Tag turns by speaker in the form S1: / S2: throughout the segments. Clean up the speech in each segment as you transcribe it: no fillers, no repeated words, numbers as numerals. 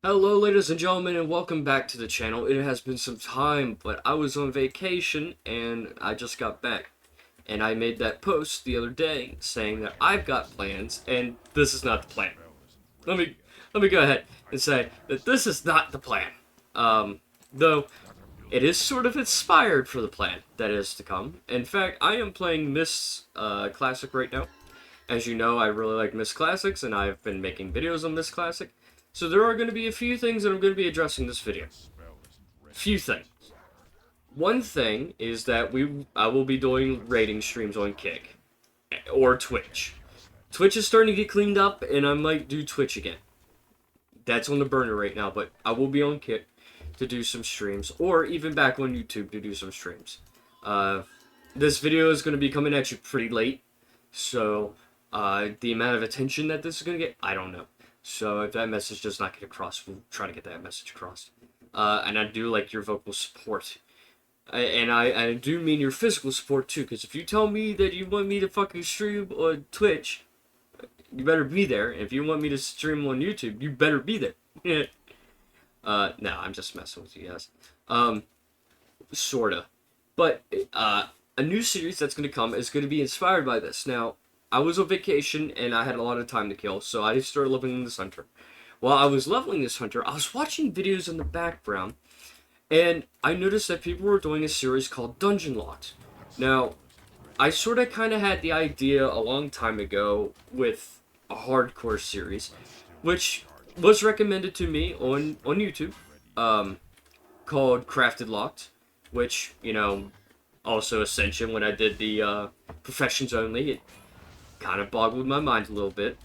S1: Hello ladies and gentlemen, and welcome back to the channel. It has been some time, but I was on vacation and I just got back. And I made that post the other day saying that I've got plans and this is not the plan. Let me let me go ahead and say that this is not the plan. Though it is sort of inspired for the plan that is to come. In fact, I am playing Miss Classic right now. As you know, I really like Miss Classics and I've been making videos on Miss Classic. So there are going to be a few things that I'm going to be addressing in this video. Few things. One thing is that I will be doing rating streams on Kick or Twitch. Twitch is starting to get cleaned up, and I might do Twitch again. That's on the burner right now, but I will be on Kick to do some streams, or even back on YouTube to do some streams. This video is going to be coming at you pretty late, so the amount of attention that this is going to get, I don't know. So if that message does not get across, we'll try to get that message across. And I do like your vocal support. I do mean your physical support too, because if you tell me that you want me to fucking stream on Twitch, you better be there. If you want me to stream on YouTube, you better be there. No, I'm just messing with you guys. Sorta. But, a new series that's gonna come is gonna be inspired by this. Now, I was on vacation and I had a lot of time to kill, so I started leveling this hunter. While I was leveling this hunter, I was watching videos in the background, and I noticed that people were doing a series called Dungeon Locked. Now, I sort of kind of had the idea a long time ago with a hardcore series, which was recommended to me on YouTube, called Crafted Locked, which, you know, also Ascension when I did the Professions Only. It kind of boggled my mind a little bit.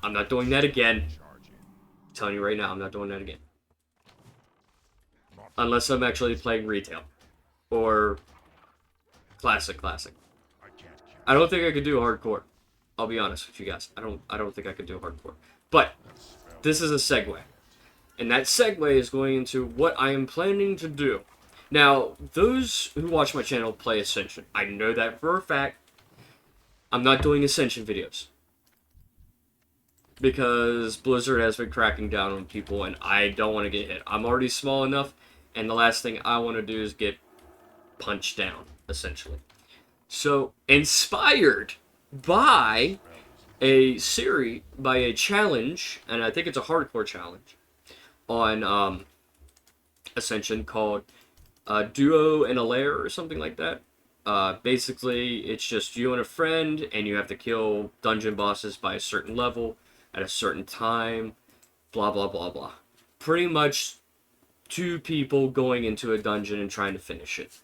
S1: I'm not doing that again. I'm telling you right now, I'm not doing that again. Unless I'm actually playing retail. Or classic. I don't think I could do hardcore. I'll be honest with you guys. I don't think I could do hardcore. But this is a segue. And that segue is going into what I am planning to do. Now, those who watch my channel play Ascension. I know that for a fact. I'm not doing Ascension videos. Because Blizzard has been cracking down on people and I don't want to get hit. I'm already small enough, and the last thing I want to do is get punched down, essentially. So, inspired by by a challenge, and I think it's a hardcore challenge, on Ascension called Duo in a Lair or something like that. Basically, it's just you and a friend, and you have to kill dungeon bosses by a certain level at a certain time, blah, blah, blah, blah. Pretty much two people going into a dungeon and trying to finish it.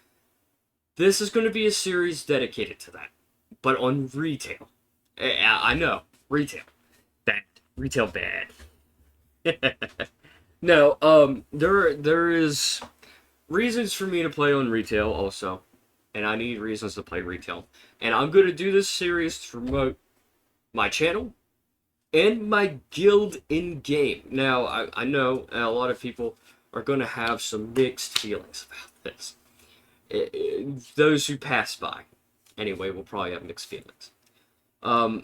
S1: This is going to be a series dedicated to that, but on retail. I know, retail. Bad. Retail bad. No, there is reasons for me to play on retail also, and I need reasons to play retail. And I'm going to do this series to promote my channel and my guild in game. Now, I know a lot of people are going to have some mixed feelings about this. Those who pass by, anyway, will probably have mixed feelings.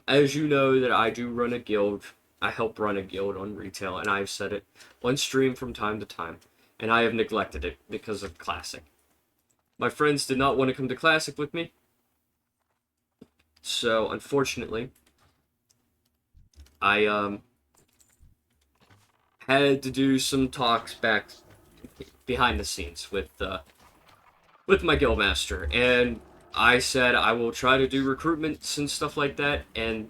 S1: As you know, that I do run a guild. I help run a guild on retail, and I've said it on stream from time to time, and I have neglected it because of Classic. My friends did not want to come to Classic with me, so unfortunately, I had to do some talks back behind the scenes with my guildmaster, and I said I will try to do recruitments and stuff like that, and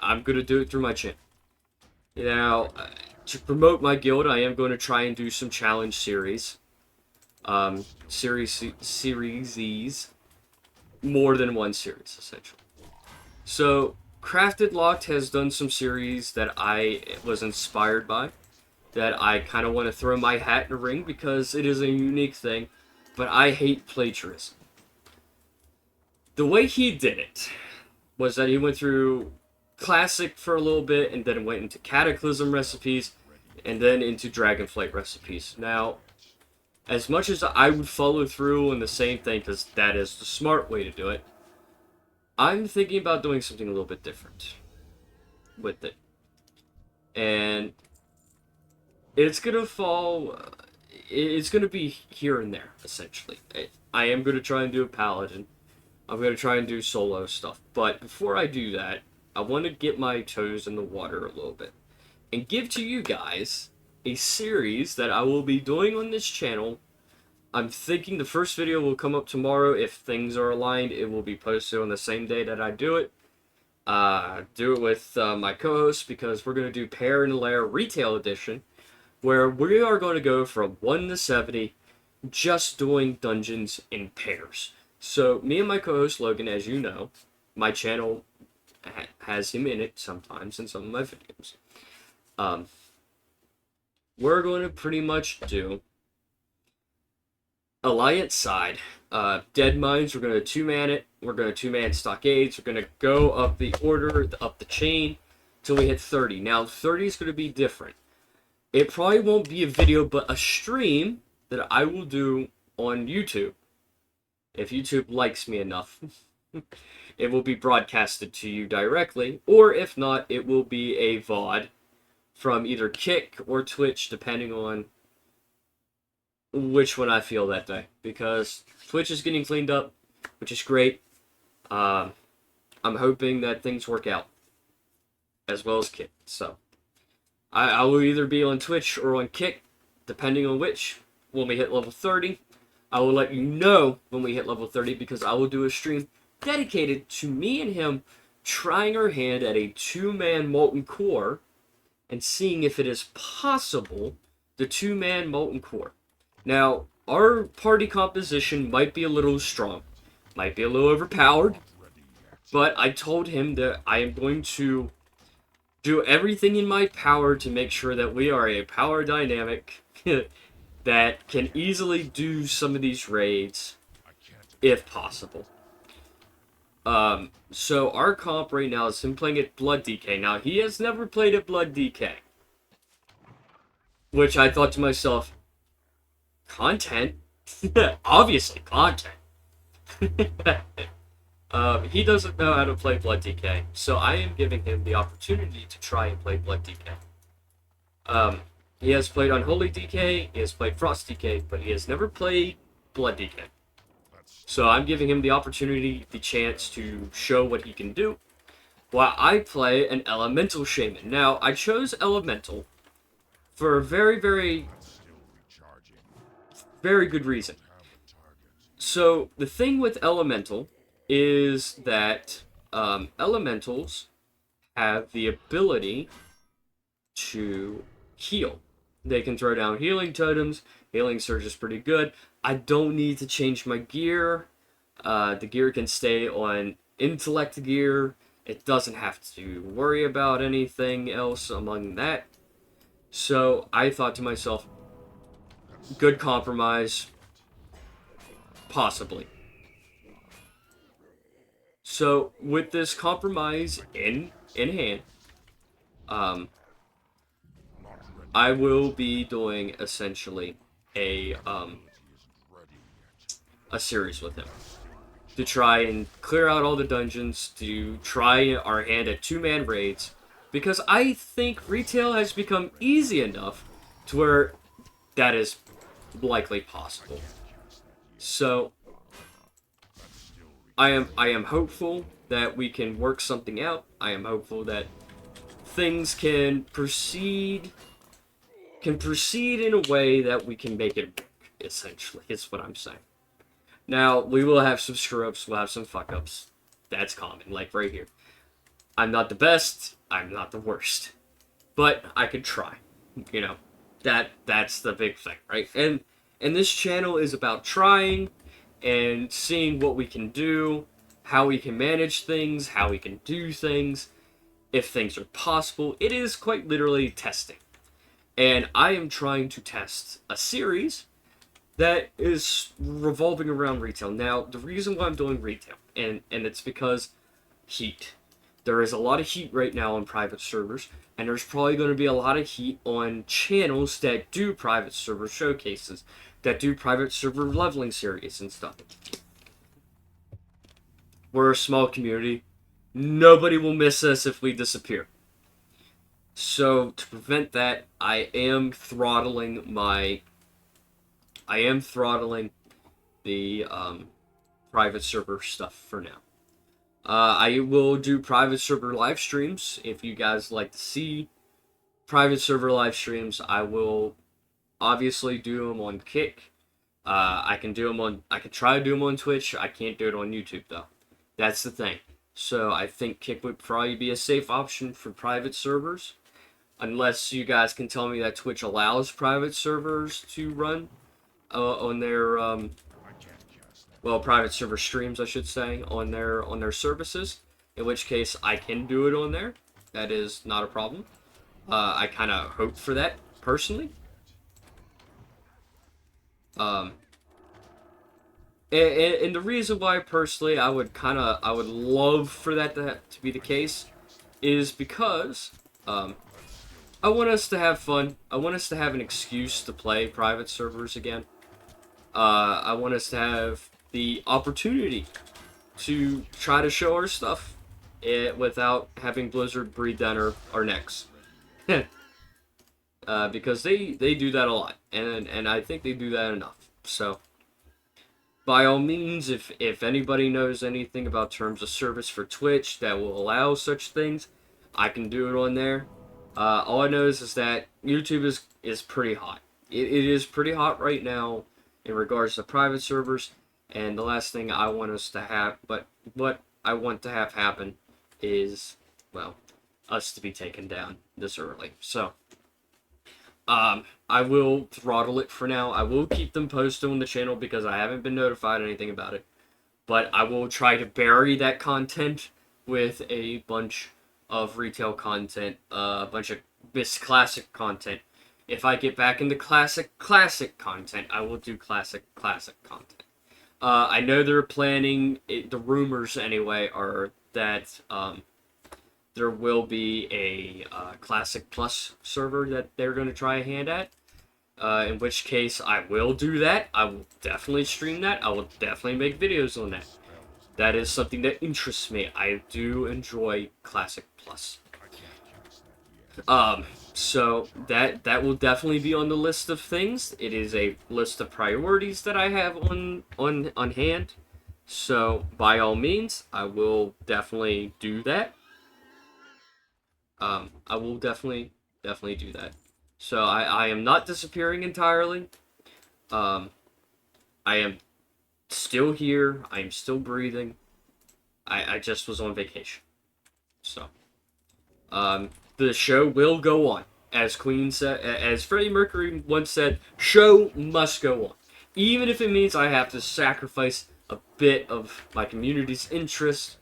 S1: I'm gonna do it through my channel. Now, to promote my guild, I am going to try and do some challenge series. Series, more than one series, essentially. So, Crafted Locked has done some series that I was inspired by, that I kind of want to throw my hat in the ring because it is a unique thing, but I hate plagiarism. The way he did it was that he went through Classic for a little bit, and then went into Cataclysm recipes, and then into Dragonflight recipes. Now, as much as I would follow through on the same thing, because that is the smart way to do it, I'm thinking about doing something a little bit different with it. And it's gonna fall. It's gonna be here and there, essentially. I am gonna try and do a paladin. I'm gonna try and do solo stuff. But before I do that, I want to get my toes in the water a little bit and give to you guys a series that I will be doing on this channel. I'm thinking the first video will come up tomorrow. If things are aligned, it will be posted on the same day that I do it. Do it with my co-host, because we're going to do Pair and Lair Retail Edition, where we are going to go from 1 to 70, just doing dungeons in pairs. So, me and my co-host Logan, as you know, my channel has him in it sometimes in some of my videos. We're going to pretty much do Alliance side, Dead Mines. We're going to 2-man it. We're going to 2-man Stockades. We're going to go up the order, up the chain, till we hit 30. Now, 30 is going to be different. It probably won't be a video, but a stream that I will do on YouTube. If YouTube likes me enough, it will be broadcasted to you directly. Or if not, it will be a VOD from either Kick or Twitch, depending on which one I feel that day, because Twitch is getting cleaned up, which is great. I'm hoping that things work out, as well as Kick. So I will either be on Twitch or on Kick, depending on which. When we hit level 30, I will let you know when we hit level 30, because I will do a stream dedicated to me and him trying our hand at a 2-man Molten Core and seeing if it is possible, the 2-man Molten Core. Now, our party composition might be a little strong, might be a little overpowered, but I told him that I am going to do everything in my power to make sure that we are a power dynamic that can easily do some of these raids, if possible. So our comp right now is him playing at Blood DK. Now, he has never played at Blood DK, which I thought to myself, content? Obviously content. He doesn't know how to play Blood DK, so I am giving him the opportunity to try and play Blood DK. He has played Unholy DK, he has played Frost DK, but he has never played Blood DK. So I'm giving him the opportunity, the chance to show what he can do, while I play an Elemental Shaman. Now, I chose Elemental for a very, very good reason. So, the thing with Elemental is that Elementals have the ability to heal. They can throw down healing totems. Healing Surge is pretty good. I don't need to change my gear. The gear can stay on Intellect gear. It doesn't have to worry about anything else among that. So, I thought to myself, good compromise, possibly. So, with this compromise in hand, I will be doing essentially a series with him to try and clear out all the dungeons, to try our hand at 2-man raids, because I think retail has become easy enough to where that is likely possible. So I am hopeful that we can work something out. I am hopeful that things can proceed in a way that we can make it work, essentially, is what I'm saying. Now, we will have some screw-ups, we'll have some fuck-ups. That's common, like right here. I'm not the best, I'm not the worst. But I could try, you know. That's the big thing, right? And this channel is about trying and seeing what we can do, how we can manage things, how we can do things, if things are possible. It is quite literally testing. And I am trying to test a series that is revolving around retail. Now, the reason why I'm doing retail, and it's because heat. There is a lot of heat right now on private servers, and there's probably going to be a lot of heat on channels that do private server showcases, that do private server leveling series and stuff. We're a small community. Nobody will miss us if we disappear. So to prevent that, I am throttling the private server stuff for now. I will do private server live streams if you guys like to see private server live streams. I will obviously do them on Kick. I can try to do them on Twitch. I can't do it on YouTube though. That's the thing. So I think Kick would probably be a safe option for private servers, unless you guys can tell me that Twitch allows private servers to run on their private server streams, I should say, on their services. In which case, I can do it on there. That is not a problem. I kind of hope for that personally. Um, and the reason why personally I would love for that to be the case is because I want us to have fun. I want us to have an excuse to play private servers again. I want us to have the opportunity to try to show our stuff without having Blizzard breathe down our necks. Because they do that a lot, and I think they do that enough. So, by all means, if anybody knows anything about terms of service for Twitch that will allow such things, I can do it on there. All I know is that YouTube is pretty hot. It is pretty hot right now in regards to private servers, and the last thing I want us to have, but what I want to have happen is, well, us to be taken down this early. So, I will throttle it for now. I will keep them posted on the channel because I haven't been notified anything about it. But I will try to bury that content with a bunch of retail content, a bunch of this classic content. If I get back into classic content, I will do classic content. I know they're planning, the rumors anyway are that there will be a Classic Plus server that they're going to try a hand at. In which case, I will do that. I will definitely stream that. I will definitely make videos on that. That is something that interests me. I do enjoy Classic Plus. So that will definitely be on the list of things. It is a list of priorities that I have on hand. So by all means, I will definitely do that. I will definitely do that. So I am not disappearing entirely. I am still here. I am still breathing. I just was on vacation. So, the show will go on. As Queen said, as Freddie Mercury once said, show must go on. Even if it means I have to sacrifice a bit of my community's interest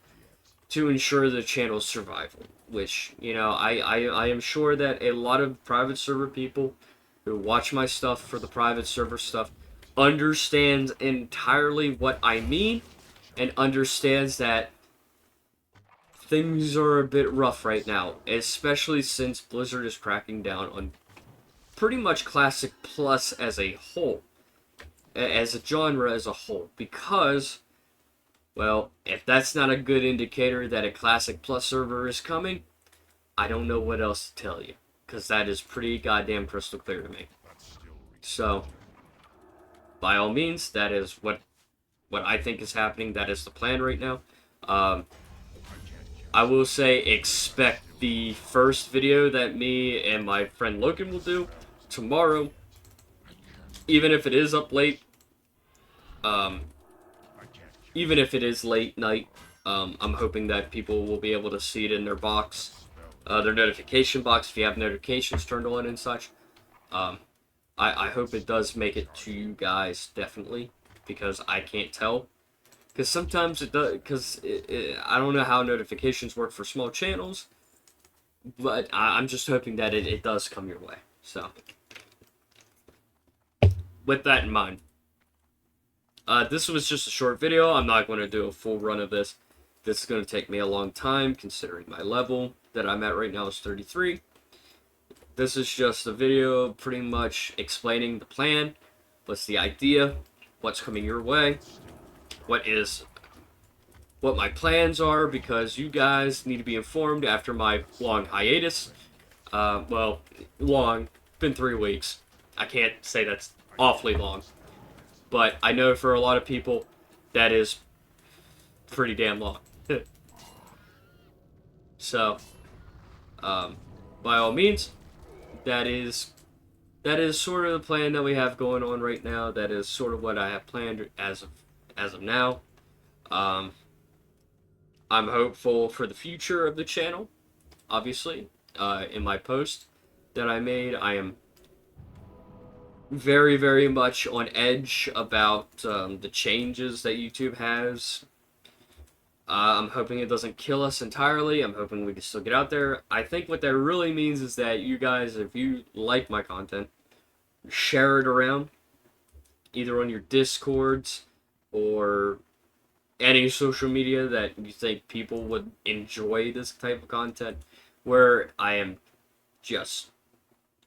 S1: to ensure the channel's survival. Which, you know, I am sure that a lot of private server people who watch my stuff for the private server stuff understands entirely what I mean and understands that things are a bit rough right now, especially since Blizzard is cracking down on pretty much Classic Plus as a whole, as a genre as a whole, because, well, if that's not a good indicator that a Classic Plus server is coming, I don't know what else to tell you, because that is pretty goddamn crystal clear to me. So, by all means, that is what I think is happening. That is the plan right now. I will say, expect the first video that me and my friend Logan will do tomorrow, even if it is up late. Even if it is late night, I'm hoping that people will be able to see it in their box, their notification box, if you have notifications turned on and such. I hope it does make it to you guys, definitely, because I can't tell. Because sometimes it does, because I don't know how notifications work for small channels, but I'm just hoping that it does come your way. So, with that in mind, this was just a short video. I'm not going to do a full run of this. This is going to take me a long time, considering my level that I'm at right now is 33. This is just a video pretty much explaining the plan, what's the idea, what's coming your way, what my plans are, because you guys need to be informed after my long hiatus. Well, long. Been 3 weeks. I can't say that's awfully long, but I know for a lot of people, that is pretty damn long. So, um, by all means, that is sort of the plan that we have going on right now. That is sort of what I have planned as of now. Um, I'm hopeful for the future of the channel. Obviously, in my post that I made, I am very, very much on edge about the changes that YouTube has. I'm hoping it doesn't kill us entirely. I'm hoping we can still get out there. I think what that really means is that you guys, if you like my content, share it around, either on your Discords or any social media that you think people would enjoy this type of content, where I am just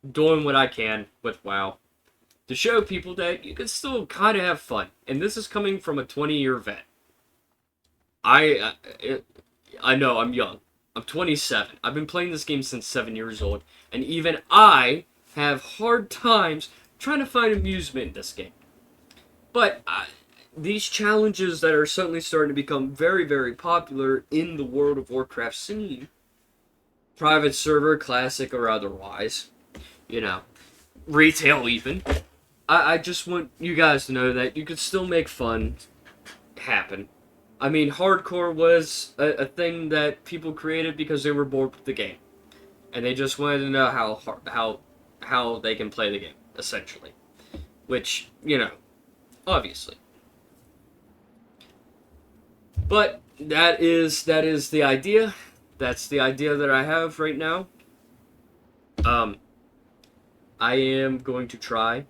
S1: doing what I can with WoW to show people that you can still kind of have fun. And this is coming from a 20-year vet. I know I'm young. I'm 27. I've been playing this game since 7 years old, and even I have hard times trying to find amusement in this game. But these challenges that are suddenly starting to become very, very popular in the World of Warcraft scene, private server, classic or otherwise, retail even, I just want you guys to know that you can still make fun happen. I mean, hardcore was a thing that people created because they were bored with the game, and they just wanted to know how they can play the game, essentially. Which, obviously. But that is the idea. That's the idea that I have right now. I am going to try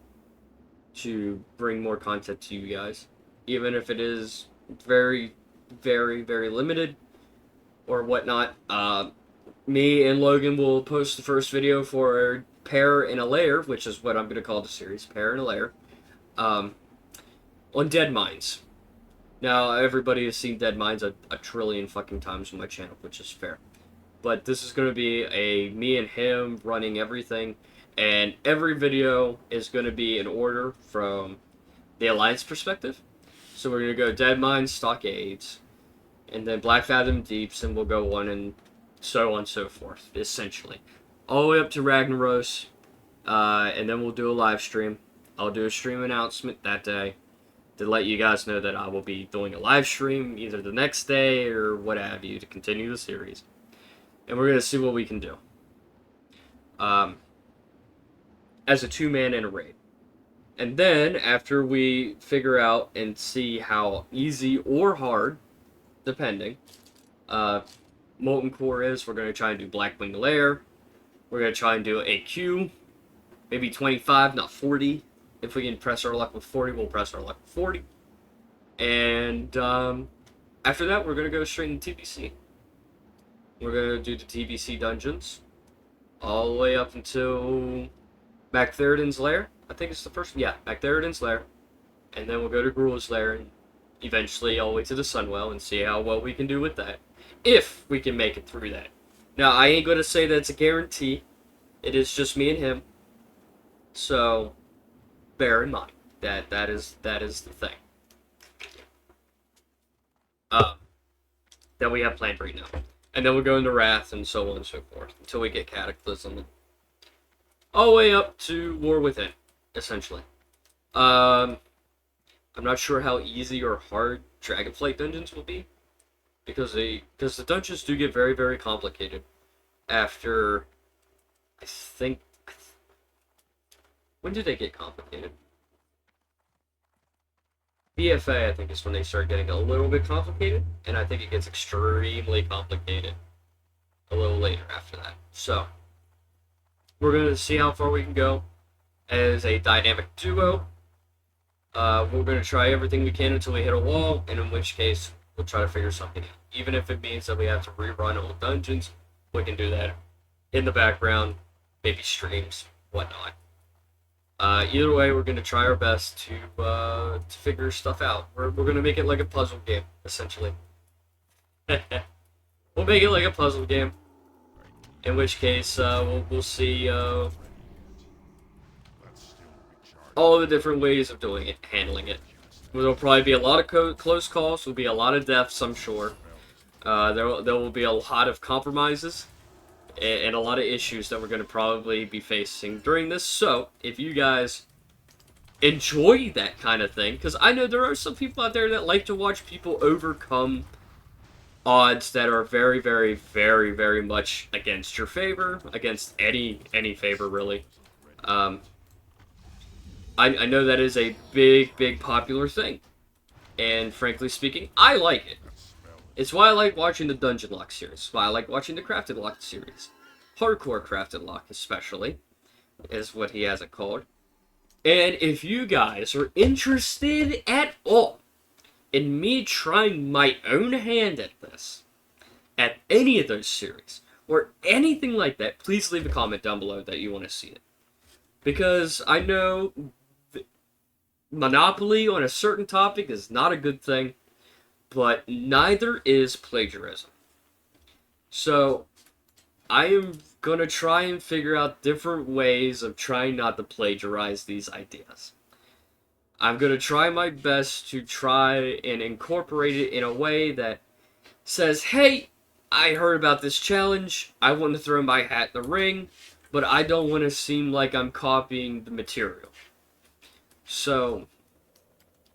S1: to bring more content to you guys, even if it is very, very, very limited or whatnot. Me and Logan will post the first video for Pair in a Lair, which is what I'm going to call the series, Pair in a Lair, on Dead Mines. Now, everybody has seen Dead Mines a trillion fucking times on my channel, which is fair. But this is going to be me and him running everything, and every video is going to be in order from the Alliance perspective. So we're going to go Dead Mines, Stockades, and then Black Fathom Deeps, and we'll go on and so on and so forth, essentially. All the way up to Ragnaros, and then we'll do a live stream. I'll do a stream announcement that day to let you guys know that I will be doing a live stream either the next day or what have you to continue the series. And we're going to see what we can do. As a two-man in a raid. And then, after we figure out and see how easy or hard, depending, Molten Core is, we're going to try and do Blackwing Lair. We're going to try and do AQ. Maybe 25, not 40. If we can press our luck with 40, we'll press our luck with 40. And after that, we're going to go straight into TBC. We're going to do the TBC dungeons all the way up until Magtheridon's Lair. I think it's the first. Yeah, Magtheridon's Lair. And then we'll go to Gruul's Lair and eventually all the way to the Sunwell and see how well we can do with that. If we can make it through that. Now, I ain't going to say that's a guarantee. It is just me and him. So, bear in mind that is the thing. That we have planned right now. And then we'll go into Wrath and so on and so forth until we get Cataclysm. All the way up to War Within, essentially. I'm not sure how easy or hard Dragonflight dungeons will be. Because the dungeons do get very, very complicated. After, I think... When did they get complicated? BFA, I think, is when they start getting a little bit complicated, and I think it gets extremely complicated a little later after that. So, we're going to see how far we can go as a dynamic duo. We're going to try everything we can until we hit a wall, and in which case, we'll try to figure something out. Even if it means that we have to rerun old dungeons, we can do that in the background, maybe streams, whatnot. Either way, we're going to try our best to figure stuff out. We're going to make it like a puzzle game, essentially. We'll make it like a puzzle game. In which case, we'll see all the different ways of doing it, handling it. There'll probably be a lot of close calls. There'll be a lot of deaths, I'm sure. There will be a lot of compromises and a lot of issues that we're going to probably be facing during this. So, if you guys enjoy that kind of thing, because I know there are some people out there that like to watch people overcome odds that are very, very, very, very much against your favor, against any favor really. Um, I know that is a big, big popular thing, and frankly speaking, I like it. It's why I like watching the Dungeon Lock series. It's why I like watching the Crafted Lock series. Hardcore Crafted Lock, especially, is what he has it called. And if you guys are interested at all in me trying my own hand at this, at any of those series, or anything like that, please leave a comment down below that you want to see it. Because I know monopoly on a certain topic is not a good thing, but neither is plagiarism. So, I am gonna try and figure out different ways of trying not to plagiarize these ideas. I'm gonna try my best to try and incorporate it in a way that says, hey, I heard about this challenge, I want to throw my hat in the ring, but I don't want to seem like I'm copying the material. So,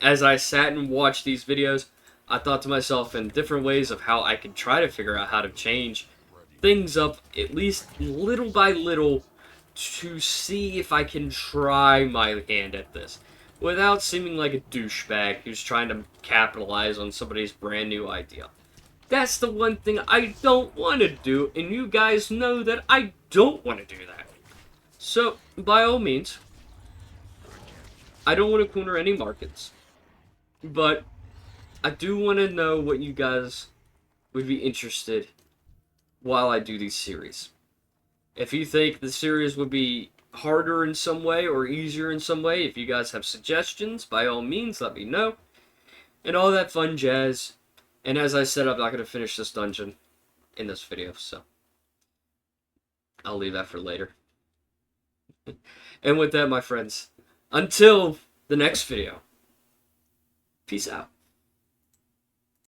S1: as I sat and watched these videos, I thought to myself in different ways of how I could try to figure out how to change things up, at least little by little, to see if I can try my hand at this, without seeming like a douchebag who's trying to capitalize on somebody's brand new idea. That's the one thing I don't want to do, and you guys know that I don't want to do that. So, by all means, I don't want to corner any markets, but I do want to know what you guys would be interested while I do these series. If you think the series would be harder in some way or easier in some way, if you guys have suggestions, by all means, let me know. And all that fun jazz. And as I said, I'm not going to finish this dungeon in this video, so I'll leave that for later. And with that, my friends, until the next video, peace out.